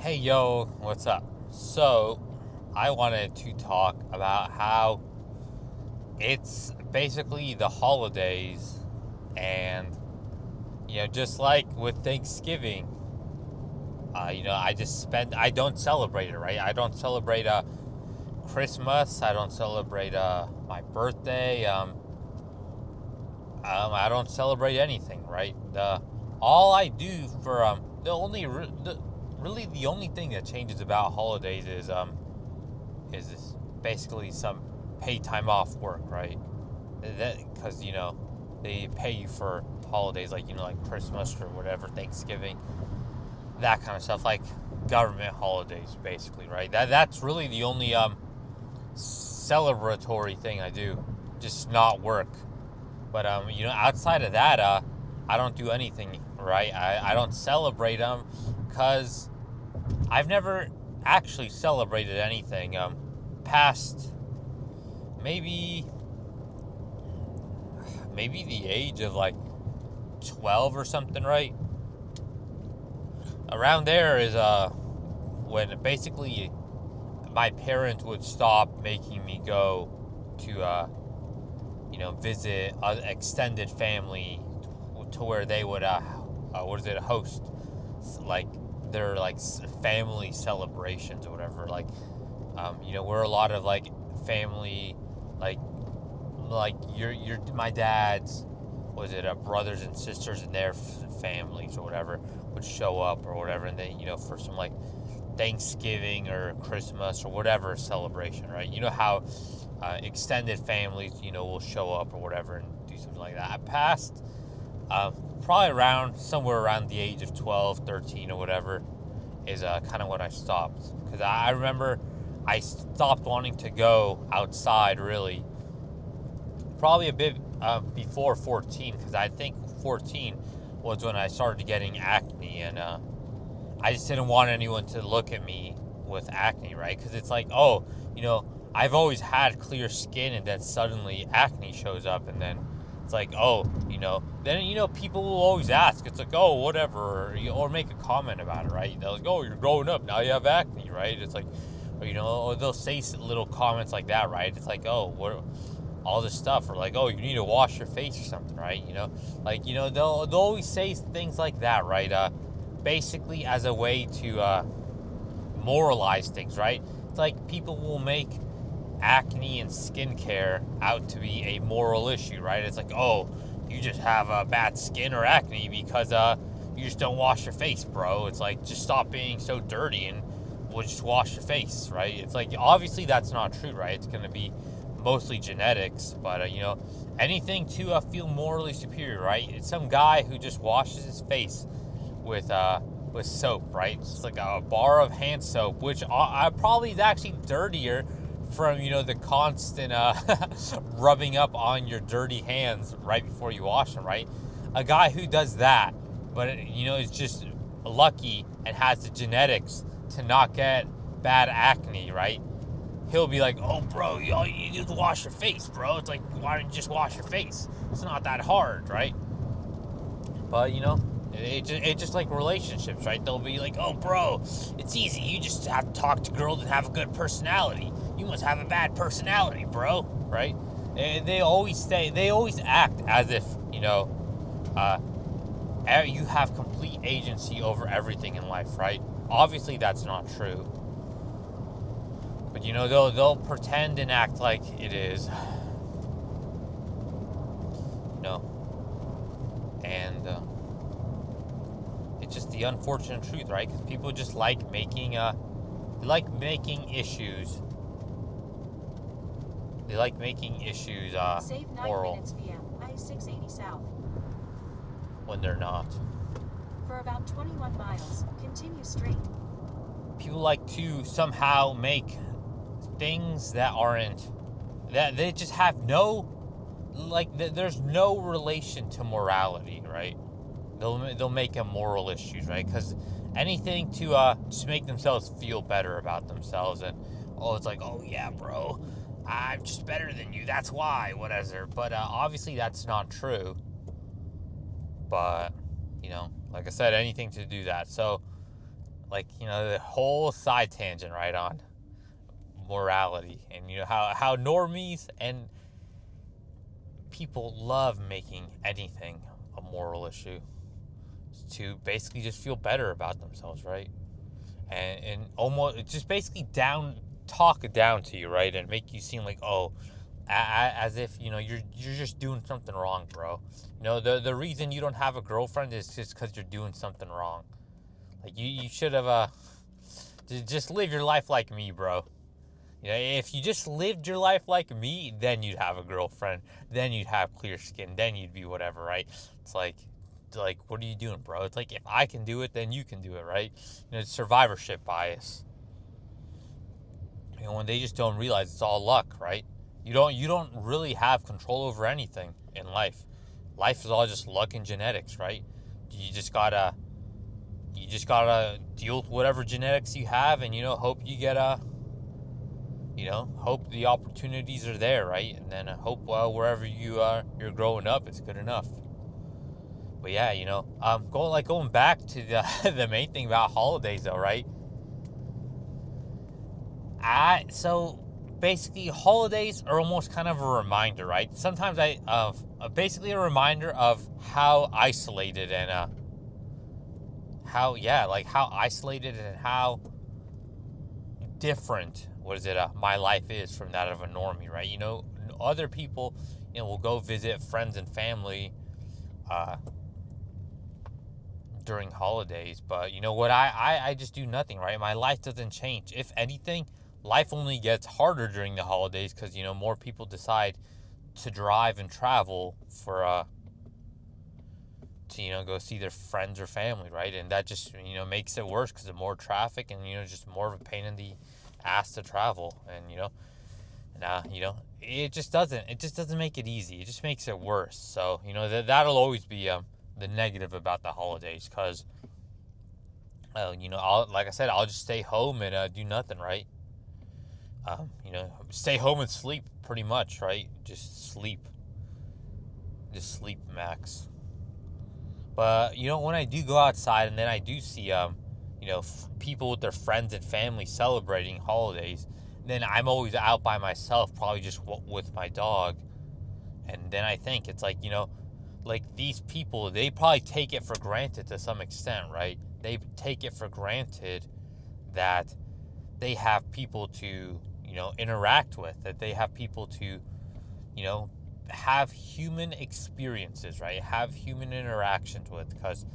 Hey yo, what's up? So, I wanted to talk about how it's basically the holidays, and just like with Thanksgiving, I don't celebrate it, right? I don't celebrate Christmas. I don't celebrate my birthday. I don't celebrate anything, right? All I do for really the only thing that changes about holidays is this basically some paid time off work, right? That because they pay you for holidays like like Christmas or whatever, Thanksgiving, that kind of stuff, like government holidays, basically, right? That's really the only celebratory thing I do, just not work. But outside of that, I don't do anything, right? I don't celebrate them because I've never actually celebrated anything past maybe the age of like 12 or something, right? Around there is when basically my parents would stop making me go to visit extended family to where they would host like their like family celebrations or whatever, like we're a lot of like family, like your my dad's brothers and sisters and their families or whatever would show up or whatever, and then for some like Thanksgiving or Christmas or whatever celebration, right? You know how extended families will show up or whatever and do something like that. I passed uh, probably around somewhere around the age of 12, 13 or whatever is kind of when I stopped, because I remember I stopped wanting to go outside really probably a bit before 14, because I think 14 was when I started getting acne, and I just didn't want anyone to look at me with acne, right? Because it's like, oh, I've always had clear skin, and then suddenly acne shows up, and then it's like, oh, then people will always ask. It's like, oh, whatever, or make a comment about it, right? They're like, oh, you're growing up now, you have acne, right? It's like, or they'll say little comments like that, right? It's like, oh, what? All this stuff, or like, oh, you need to wash your face or something, right? They'll always say things like that, right? Basically as a way to moralize things, right? It's like people will make acne and skincare out to be a moral issue, right? It's like, oh, you just have bad skin or acne because you just don't wash your face, bro. It's like, just stop being so dirty and we'll just wash your face, right? It's like, obviously that's not true, right? It's going to be mostly genetics, but anything to feel morally superior, right? It's some guy who just washes his face with soap, right? It's like a bar of hand soap, which I probably is actually dirtier from the constant rubbing up on your dirty hands right before you wash them, right? A guy who does that, but is just lucky and has the genetics to not get bad acne, right? He'll be like, oh, bro, all you need to wash your face, bro. It's like, why don't you just wash your face? It's not that hard, right? But, it's just like relationships, right? They'll be like, oh, bro, it's easy. You just have to talk to girls and have a good personality. You must have a bad personality, bro, right? And they always act as if, uh, you have complete agency over everything in life, right? Obviously, that's not true. But they'll pretend and act like it is, and it's just the unfortunate truth, right? Because people just like making issues. They like making issues Save 9 moral minutes PM, I-680 South. when they're not. For about 21 miles, continue straight. People like to somehow make things that aren't, that they just have no, there's no relation to morality, right? They'll make them moral issues, right? Because anything to just make themselves feel better about themselves, and oh, it's like, oh yeah, bro, I'm just better than you, that's why, whatever. But obviously that's not true. But like I said, anything to do that. So like, the whole side tangent right on morality, and how normies and people love making anything a moral issue to basically just feel better about themselves, right? And almost just basically talk it down to you, right? And make you seem like, oh, as if you're just doing something wrong, bro. The reason you don't have a girlfriend is just because you're doing something wrong. Like, you should have just live your life like me, bro. If you just lived your life like me, then you'd have a girlfriend, then you'd have clear skin, then you'd be whatever, right? It's like, what are you doing, bro? It's like, if I can do it, then you can do it, right? It's survivorship bias. When they just don't realize it's all luck, right? You don't really have control over anything in life. Life is all just luck and genetics, right? You just gotta deal with whatever genetics you have, and hope you get hope the opportunities are there, right? And then hope wherever you're growing up, it's good enough. But yeah, going back to the the main thing about holidays, though, right? So basically, holidays are almost kind of a reminder, right? Sometimes basically a reminder of how isolated and how isolated and how different my life is from that of a normie, right? Other people will go visit friends and family during holidays, but you know what, I just do nothing, right? My life doesn't change. If anything, life only gets harder during the holidays because more people decide to drive and travel for to go see their friends or family, right? And that just makes it worse because of more traffic and just more of a pain in the ass to travel. And it just doesn't make it easy. It just makes it worse. So that'll always be the negative about the holidays, because like I said, I'll just stay home and do nothing, right? Stay home and sleep, pretty much, right? Just sleep, max. But when I do go outside and then I do see people with their friends and family celebrating holidays, then I'm always out by myself, probably just with my dog. And then I think it's like, like, these people, they probably take it for granted to some extent, right? They take it for granted that they have people to interact with, that they have people to have human experiences, right? Have human interactions with, because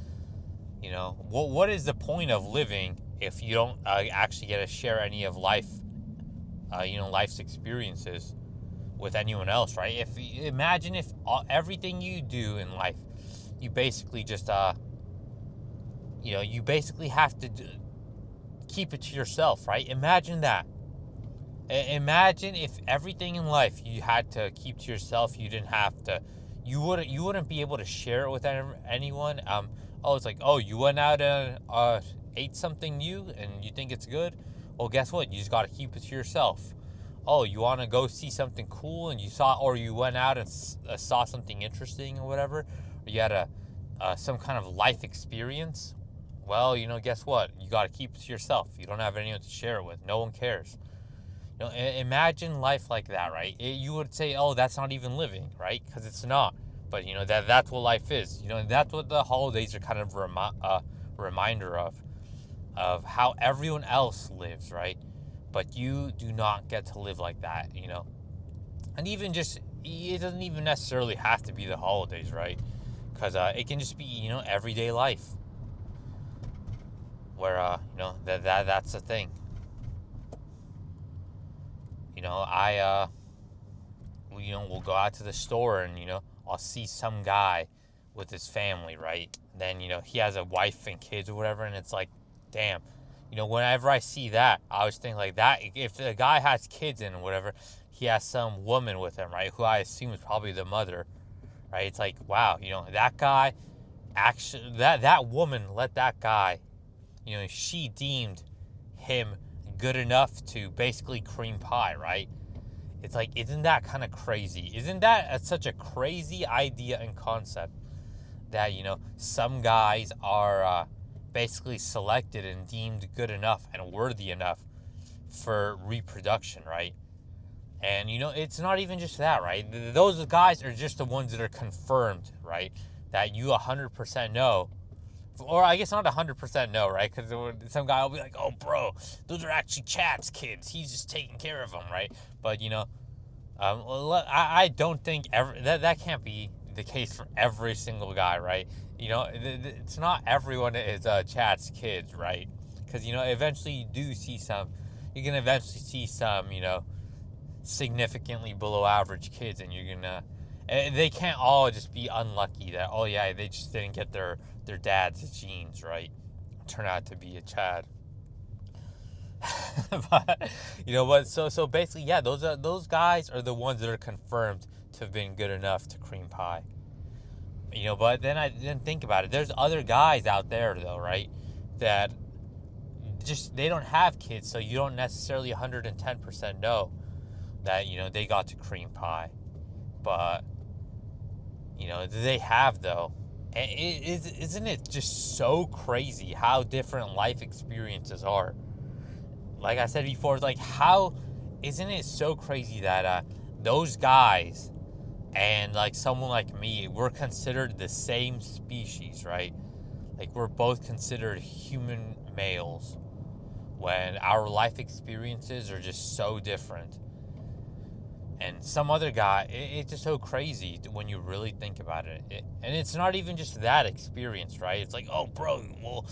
what is the point of living if you don't actually get to share any of life's experiences with anyone else, right? Imagine if everything you do in life, you basically just you basically have to keep it to yourself, right? Imagine that. Imagine if everything in life you had to keep to yourself. You wouldn't be able to share it with anyone. It's like, oh, you went out and ate something new and you think it's good. Well, guess what? You just got to keep it to yourself. Oh, you want to go see something cool and you went out and saw something interesting or whatever. Or you had some kind of life experience. Well, guess what? You got to keep it to yourself. You don't have anyone to share it with. No one cares. Imagine life like that, right? You would say, oh, that's not even living, right? Because it's not. But, that's what life is. That's what the holidays are kind of a reminder of how everyone else lives, right? But you do not get to live like that, And even just, it doesn't even necessarily have to be the holidays, right? Because it can just be, everyday life. Where, that's the thing. We'll go out to the store and, I'll see some guy with his family, right? Then, he has a wife and kids or whatever, and it's like, damn. Whenever I see that, I always think like that. If the guy has kids and whatever, he has some woman with him, right? Who I assume is probably the mother, right? It's like, wow, that guy, actually, that woman let that guy, she deemed him good enough to basically cream pie, right? It's like, isn't that kind of crazy? Isn't that such a crazy idea and concept that, some guys are basically selected and deemed good enough and worthy enough for reproduction, right? And, it's not even just that, right? Those guys are just the ones that are confirmed, right? That you 100% know. Or I guess not 100% know, right? Because some guy will be like, oh, bro, those are actually Chad's kids. He's just taking care of them, right? But, I don't think that can't be the case for every single guy, right? It's not everyone is Chad's kids, right? Because, eventually you can eventually see some, significantly below average kids, and they can't all just be unlucky that, oh yeah, they just didn't get their dad's genes, right? Turn out to be a Chad. But what, so basically, yeah, those guys are the ones that are confirmed to have been good enough to cream pie. But then I didn't think about it. There's other guys out there though, right? That just, they don't have kids, so you don't necessarily 110% know that, they got to cream pie. But, they have though. And isn't it just so crazy how different life experiences are? Like I said before, like, isn't it so crazy that those guys and like someone like me, we're considered the same species, right? Like, we're both considered human males when our life experiences are just so different. And some other guy, it's just so crazy when you really think about it. And it's not even just that experience, right? It's like, oh, bro, well,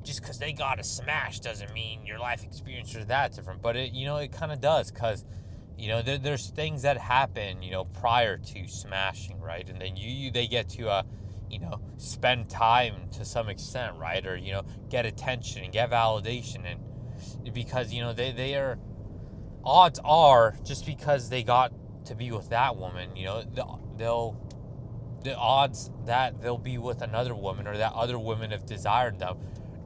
just because they got a smash doesn't mean your life experience is that different. But it kind of does, because, there's things that happen, prior to smashing, right? And then they get to, spend time to some extent, right? Or, get attention and get validation. And because, they are, odds are, just because they got to be with that woman, the odds that they'll be with another woman, or that other women have desired them,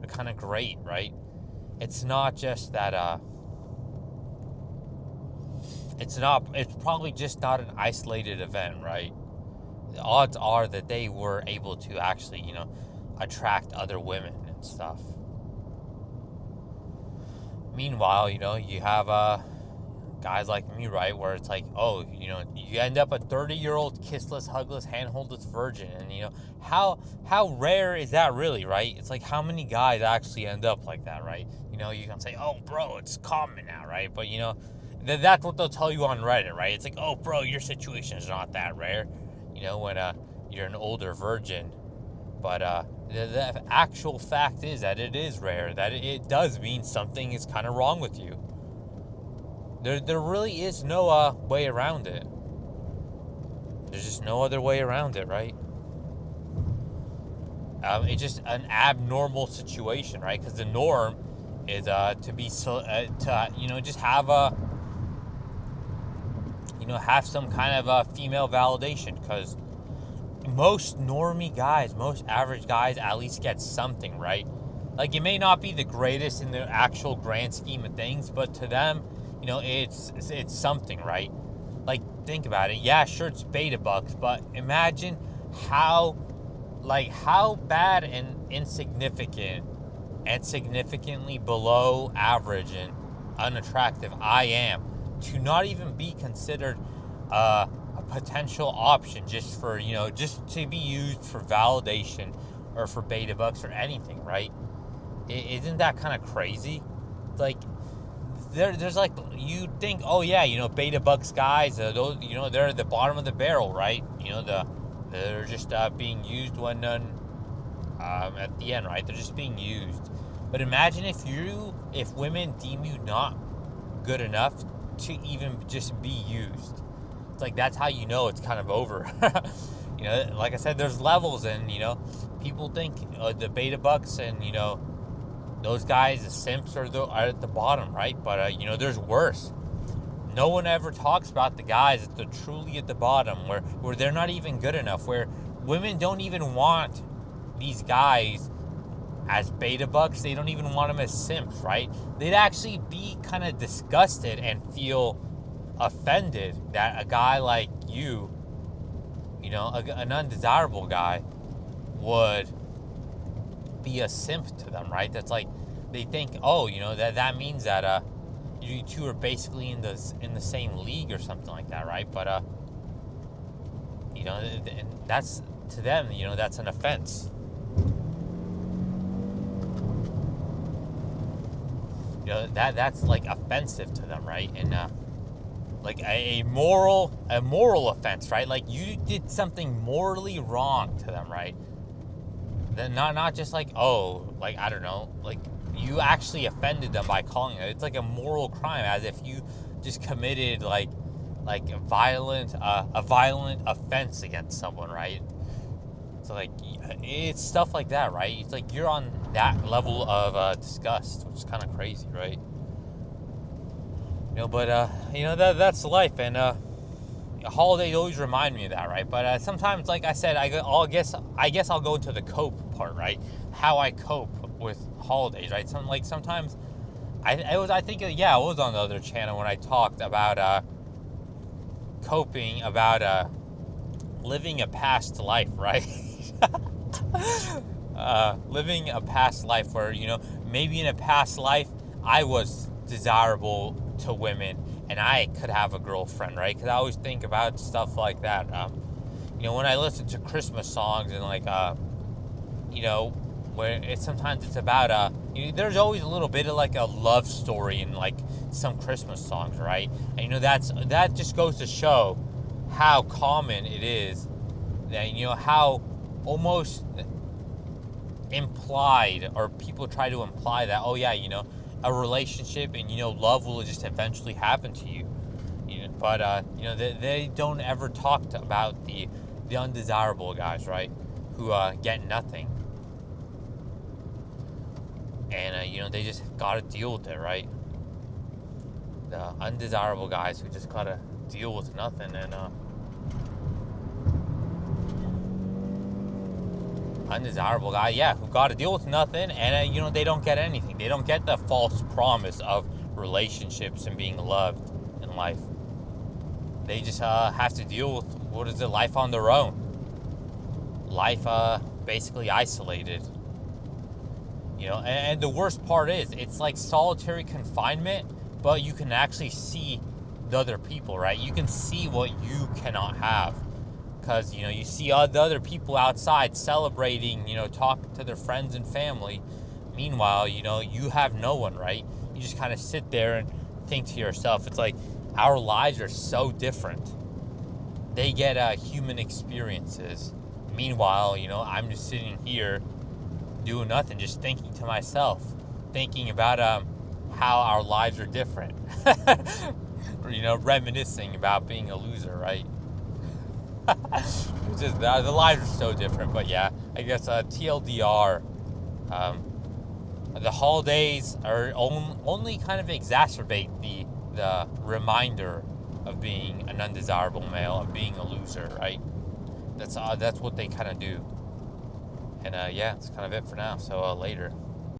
are kind of great, right? It's not just that, it's probably just not an isolated event, right? The odds are that they were able to actually, attract other women and stuff. Meanwhile, you have, guys like me, right, where it's like, oh, you end up a 30-year-old kissless, hugless, handholdless virgin, and how rare is that really, right? It's like, how many guys actually end up like that, right? You can say, oh, bro, it's common now, right? But that's what they'll tell you on Reddit, right? It's like, oh, bro, your situation is not that rare, when you're an older virgin. But the actual fact is that it is rare, that it does mean something is kind of wrong with you. There really is no way around it. There's just no other way around it, right? It's just an abnormal situation, right? Because the norm is to be just have have some kind of female validation. Because most normie guys, most average guys, at least get something, right? Like, it may not be the greatest in the actual grand scheme of things, but to them, it's something, right? Like, think about it. Yeah, sure, it's beta bucks, but imagine how bad and insignificant and significantly below average and unattractive I am to not even be considered a potential option just for, just to be used for validation or for beta bucks or anything, right? Isn't that kind of crazy? Like, there's like, you think, oh yeah, beta bucks guys, those, they're at the bottom of the barrel, right? They're just being used when none at the end, right? They're just being used. But imagine if women deem you not good enough to even just be used. It's like, that's how it's kind of over. Like I said, there's levels, and people think the beta bucks and those guys, the simps, are at the bottom, right? But there's worse. No one ever talks about the guys that are truly at the bottom, where they're not even good enough, where women don't even want these guys as beta bucks. They don't even want them as simps, right? They'd actually be kind of disgusted and feel offended that a guy like you, an undesirable guy, would be a simp to them, right? That's like, they think, oh, that means that you two are basically in the same league or something like that, right? But and that's, to them, that's an offense. That's like offensive to them, right? And like a moral offense, right? Like, you did something morally wrong to them, right? Then not just like, oh, like, I don't know, like, you actually offended them by calling it. It's like a moral crime, as if you just committed like a violent offense against someone, right? So like, it's stuff like that, right? It's like you're on that level of disgust, which is kind of crazy, right? But that's life, and holidays always remind me of that, right? But sometimes, like I said, I guess I'll go to the cope part, right? How I cope with holidays, right? Sometimes I was on the other channel when I talked about coping, about living a past life, right? Living a past life where, maybe in a past life I was desirable to women and I could have a girlfriend, right? Because I always think about stuff like that. When I listen to Christmas songs and like, where sometimes it's about there's always a little bit of like a love story in like some Christmas songs, right? And that just goes to show how common it is that, how almost implied, or people try to imply that, oh yeah, a relationship and love will just eventually happen to you. But they don't ever talk about the undesirable guys, right? Who get nothing. And they just gotta deal with it, right? The undesirable guys who just gotta deal with nothing. And undesirable guy, yeah, who got to deal with nothing, and they don't get anything. They don't get the false promise of relationships and being loved in life. They just have to deal with life on their own. Life basically isolated. And the worst part is, it's like solitary confinement, but you can actually see the other people, right? You can see what you cannot have. Because, you see the other people outside celebrating, talking to their friends and family. Meanwhile, you have no one, right? You just kind of sit there and think to yourself. It's like, our lives are so different. They get human experiences. Meanwhile, I'm just sitting here doing nothing, just thinking to myself. Thinking about how our lives are different. Or, reminiscing about being a loser, right? It's just, the lives are so different. But yeah, I guess TLDR, the holidays are only kind of exacerbate the reminder of being an undesirable male, of being a loser, right? That's what they kind of do. And yeah, that's kind of it for now. So later.